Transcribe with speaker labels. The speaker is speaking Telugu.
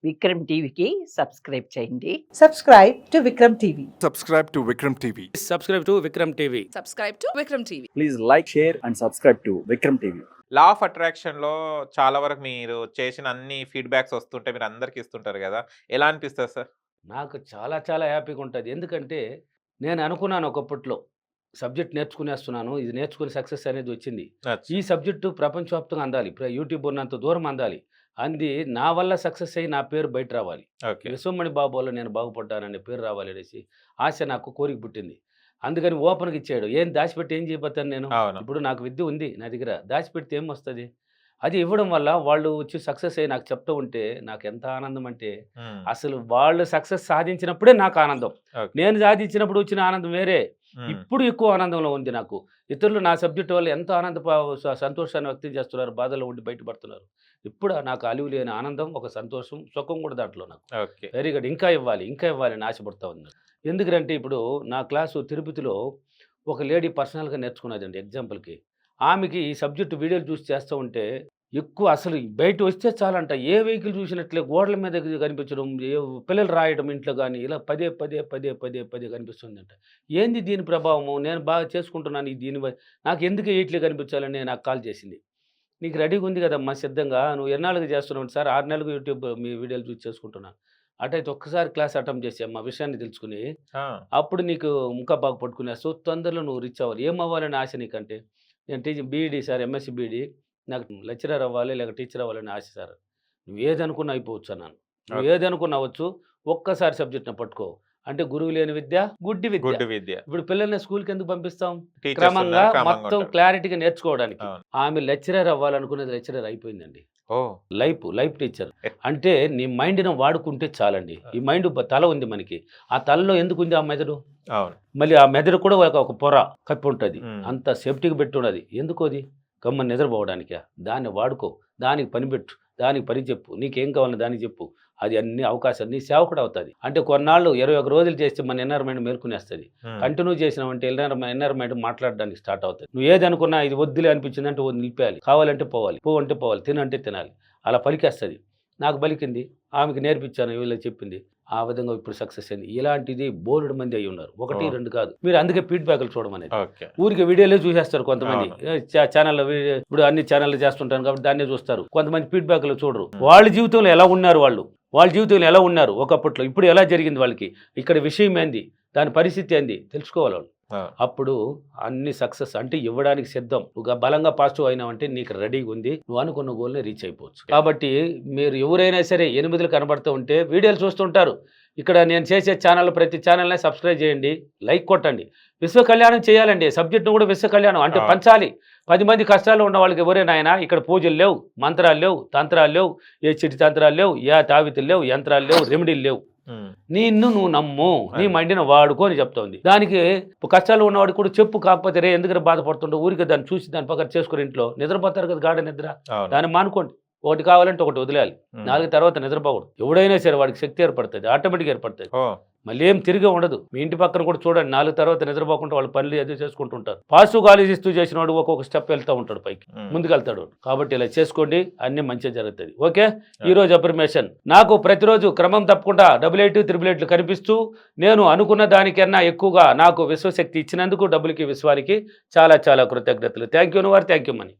Speaker 1: విక్రమ్ టీవీకి సబ్స్క్రైబ్ చేయండి.
Speaker 2: Subscribe to Vikram TV.
Speaker 3: Subscribe to Vikram TV.
Speaker 4: Subscribe to Vikram TV.
Speaker 5: Subscribe to Vikram TV.
Speaker 6: Please like, share and subscribe to Vikram TV.
Speaker 7: Law of అట్రాక్షన్‌లో చాలా వరకు మీరు చేసిన అన్ని ఫీడ్‌బ్యాక్స్ వస్తుంటే మీరు అందరికి ఇస్తుంటారు గదా! ఎలా అనిపిస్తది సార్?
Speaker 4: నాకు చాలా హ్యాపీగా ఉంటుంది. ఎందుకంటే నేను అనుకున్నాను ఒకప్పట్లో సబ్జెక్ట్ నేర్చుకునేస్తున్నాను. ఇది నేర్చుకుని సక్సెస్ అనేది వచ్చింది. ఈ సబ్జెక్టు ప్రపంచవ్యాప్తంగా అందాలి. యూట్యూబ్ ఉన్నంత దూరం అందాలి. అంది నా వల్ల సక్సెస్ అయ్యి నా పేరు బయట రావాలి.
Speaker 7: ఓకే.
Speaker 4: విశ్వమణి బాబు వల్ల నేను బాగుపడ్డాననే పేరు రావాలి అనేసి ఆశ నాకు కోరిక పుట్టింది. అందుకని ఓపెన్‌గా ఇచ్చాడు. ఏం దాచిపెట్టి ఏం చేయబోతాను నేను?
Speaker 7: అవును.
Speaker 4: ఇప్పుడు నాకు విద్య ఉంది నా దగ్గర. దాచిపెడితే ఏమొస్తది? అది ఇవ్వడం వల్ల వాళ్ళు వచ్చి సక్సెస్ అయ్యి నాకు చెప్తూ ఉంటే నాకు ఎంత ఆనందం అంటే
Speaker 7: హ్మ్.
Speaker 4: అసలు వాళ్ళు సక్సెస్ సాధించినప్పుడే నాకు ఆనందం.
Speaker 7: ఓకే.
Speaker 4: నేను సాధించినప్పుడు వచ్చిన ఆనందం వేరే.
Speaker 7: హ్మ్.
Speaker 4: ఇప్పుడు ఎక్కువ ఆనందంలో ఉంది నాకు. ఇతరులు నా సబ్జెక్ట్ వల్ల ఎంతో సంతోషాన్ని వ్యక్తం చేస్తున్నారు. బాధలో ఉండి బయటపడుతున్నారు. ఇప్పుడు నాకు అలివి లేని ఆనందం, ఒక సంతోషం, సుఖం కూడా దాంట్లో నాకు.
Speaker 7: ఓకే.
Speaker 4: Very good. ఇంకా ఇవ్వాలి అని ఆశపడతా ఉంది. ఎందుకంటే ఇప్పుడు నా క్లాసు తిరుపతిలో ఒక లేడీ పర్సనల్‌గా నేర్చుకున్నదండి ఎగ్జాంపుల్‌కి. ఆమెకి ఈ సబ్జెక్ట్ వీడియోలు చూసి చేస్తూ ఉంటే ఎక్కువ అసలు బయట వస్తే చాలంట ఏ వెహికల్ చూసినట్లే గోడల మీద కనిపించడం, పిల్లలు రాయడం ఇంట్లో కానీ ఇలా పదే కనిపిస్తుందంట. ఏంది దీని ప్రభావము? నేను బాగా చేసుకుంటున్నాను దీని నాకు ఎందుకు ఇట్లా కనిపించాలని నాకు కాల్ చేసింది. నీకు రెడీగా ఉంది కదమ్మా సిద్ధంగా, నువ్వు ఎన్నాళ్ళుగా చేస్తున్నావు సార్? 6 నెలలుగా యూట్యూబ్ మీ వీడియోలు చూసి చేసుకుంటున్నాను. అటైతే ఒక్కసారి క్లాస్ అటెంప్ట్ చేసి అమ్మా విషయాన్ని తెలుసుకుని
Speaker 7: ఆ!
Speaker 4: అప్పుడు నీకు ఇంకా బాగా పట్టుకునేస్తావు. తొందరలో నువ్వు రీచ్ అవ్వాలి. ఏమవ్వాలని ఆశ నీకంటే? నేను బీఈడీ సార్, ఎంఎస్సీ బీఈడీ, నాకు లెక్చరర్ అవ్వాలి లేక టీచర్ అవ్వాలని ఆశ సార్. నువ్వు ఏదనుకున్నా అయిపోవచ్చు అన్నాను. నువ్వు
Speaker 7: ఓకే.
Speaker 4: ఏదనుకున్నా అవ్వచ్చు. ఒక్కసారి సబ్జెక్ట్‌ని పట్టుకో. అంటే గురువు లేని విద్య గుడ్డి విద్య.
Speaker 7: గుడ్ విద్య.
Speaker 4: ఇప్పుడు పిల్లల్ని స్కూల్‌కి ఎందుకు పంపిస్తాం?
Speaker 7: టీచర్స్
Speaker 4: క్రమంగా
Speaker 7: ఉన్నారు, క్రమంగా
Speaker 4: మొత్తం
Speaker 7: ఉంటారు.
Speaker 4: క్లారిటీగా నేర్చుకోవడానికి.
Speaker 7: అవును.
Speaker 4: ఆమె లెక్చరర్ అవ్వాలనుకునేది లెక్చరర్ అయిపోయిందండి.
Speaker 7: ఓహ్!
Speaker 4: Life teacher. అంటే నీ మైండ్‌ని వాడుకుంటే చాలండి. ఈ మైండ్ తల ఉంది మనకి. ఆ తలలో ఎందుకు ఉంది ఆ మెదడు?
Speaker 7: అవును.
Speaker 4: మళ్ళీ ఆ మెదడు కూడా ఒక పొర కప్పి ఉంటుంది.
Speaker 7: హ్మ్.
Speaker 4: అంత సేఫ్టీగా పెట్టి ఉన్నది. ఎందుకు అది? గమ్మని నిద్రపోవడానికా? దాన్ని వాడుకో. దానికి పని పెట్టు. దానికి పని చెప్పు. నీకేం కావాలో దానికి చెప్పు. అది అన్ని అవకాశాలు నీ సేవకుడు అవుతుంది. అంటే కొన్నాళ్ళు 21 రోజులు చేస్తే మన ఇన్నర్ మైండ్ మేల్కొనేస్తుంది.
Speaker 7: హ్మ్.
Speaker 4: కంటిన్యూ చేసినామంటే ఇన్నర్ మైండ్ మాట్లాడడానికి స్టార్ట్ అవుతుంది. నువ్వు ఏది అనుకున్నా ఇది వద్దులే అనిపించింది అంటే నిలిపేయాలి. కావాలంటే పోవాలి, అంటే పోవాలి, తినంటే తినాలి. అలా పలికేస్తుంది. నాకు పలికింది. ఆమెకి నేర్పించాను, వీళ్ళకి చెప్పింది. ఆ విధంగా ఇప్పుడు సక్సెస్ అయింది. ఇలాంటిది బోలెడు మంది అయి ఉన్నారు. 1, 2 కాదు. మీరు అందుకే ఫీడ్బ్యాక్లు చూడమనేది.
Speaker 7: ఓకే.
Speaker 4: ఊరికి వీడియోలే చూసేస్తారు కొంతమంది.
Speaker 7: అవును.
Speaker 4: ఛానల్లో ఇప్పుడు అన్ని ఛానళ్ళు చేస్తుంటాను కాబట్టి దాన్నే చూస్తారు. కొంతమంది ఫీడ్బ్యాక్లు చూడరు. వాళ్ళ జీవితంలో ఎలా ఉన్నారు వాళ్ళ జీవితంలో ఎలా ఉన్నారు ఒకప్పట్లో, ఇప్పుడు ఎలా జరిగింది వాళ్ళకి, ఇక్కడ విషయం ఏంది, దాని పరిస్థితి ఏంది తెలుసుకోవాలి వాళ్ళు.
Speaker 7: ఆ!
Speaker 4: అప్పుడు అన్ని సక్సెస్ అంటే ఇవ్వడానికి సిద్ధం. నువ్వు బలంగా పాజిటివ్ అయినావంటే నీకు రెడీగా ఉంది. నువ్వు అనుకున్న గోల్ని రీచ్ అయిపోవచ్చు. కాబట్టి మీరు ఎవరైనా సరే 8 కనబడుతూ ఉంటే వీడియోలు చూస్తుంటారు. ఇక్కడ నేను చేసే ఛానల్ ప్రతి ఛానల్ని సబ్స్క్రైబ్ చేయండి, లైక్ కొట్టండి. విశ్వ కళ్యాణం చేయాలండి. సబ్జెక్ట్ను కూడా విశ్వ కళ్యాణం అంటే పంచాలి. 10 మంది కష్టాలు ఉన్న వాళ్ళకి ఎవరైనా ఇక్కడ పూజలు లేవు, మంత్రాలు లేవు, తంత్రాలు లేవు, ఏ చిటి తంత్రాలు లేవు, ఏ తావితులు లేవు, యంత్రాలు లేవు, రెమెడీలు లేవు.
Speaker 7: హ్మ్.
Speaker 4: నువ్వు నమ్ము, నీ మైండ్ని వాడుకో అని చెప్తోంది. దానికి కష్టాలు ఉన్నవాడు కూడా చెప్పు. కాకపోతే రే ఎందుకు బాధపడుతుంటో ఊరికి దాన్ని చూసి దాని పక్కన చేసుకుని ఇంట్లో నిద్రపోతారు కదా, గాఢ నిద్ర.
Speaker 7: అవును.
Speaker 4: దాన్ని మానుకోండి. ఒకటి కావాలంటే ఒకటి వదిలేయాలి.
Speaker 7: హ్మ్.
Speaker 4: 4 తర్వాత నిద్రపోకూడదు. ఎవడైనా సరే వాడికి శక్తి ఏర్పడుతుంది, ఆటోమేటిక్గా ఏర్పడుతుంది.
Speaker 7: ఓహ్!
Speaker 4: మళ్ళీ ఏం తిరిగి ఉండదు. మీ ఇంటి పక్కన కూడా చూడండి, 4 తర్వాత నిద్రపోకుండా వాళ్ళు పనులు అది చేసుకుంటుంటారు. పాజిటివ్ ఆలోచిస్తూ చేసిన వాడు ఒక్కొక్క స్టెప్ వెళ్తూ ఉంటాడు, పైకి
Speaker 7: హ్మ్.
Speaker 4: ముందుకు వెళ్తాడు. కాబట్టి ఇలా చేసుకోండి, అన్ని మంచిగా జరుగుతుంది. ఓకే. ఈరోజు అఫర్మేషన్ నాకు ప్రతిరోజు క్రమం తప్పకుండా 8888 కనిపిస్తూ నేను అనుకున్న దానికన్నా ఎక్కువగా నాకు విశ్వశక్తి ఇచ్చినందుకు డబ్బులకి విశ్వానికి చాలా కృతజ్ఞతలు. Thank you money.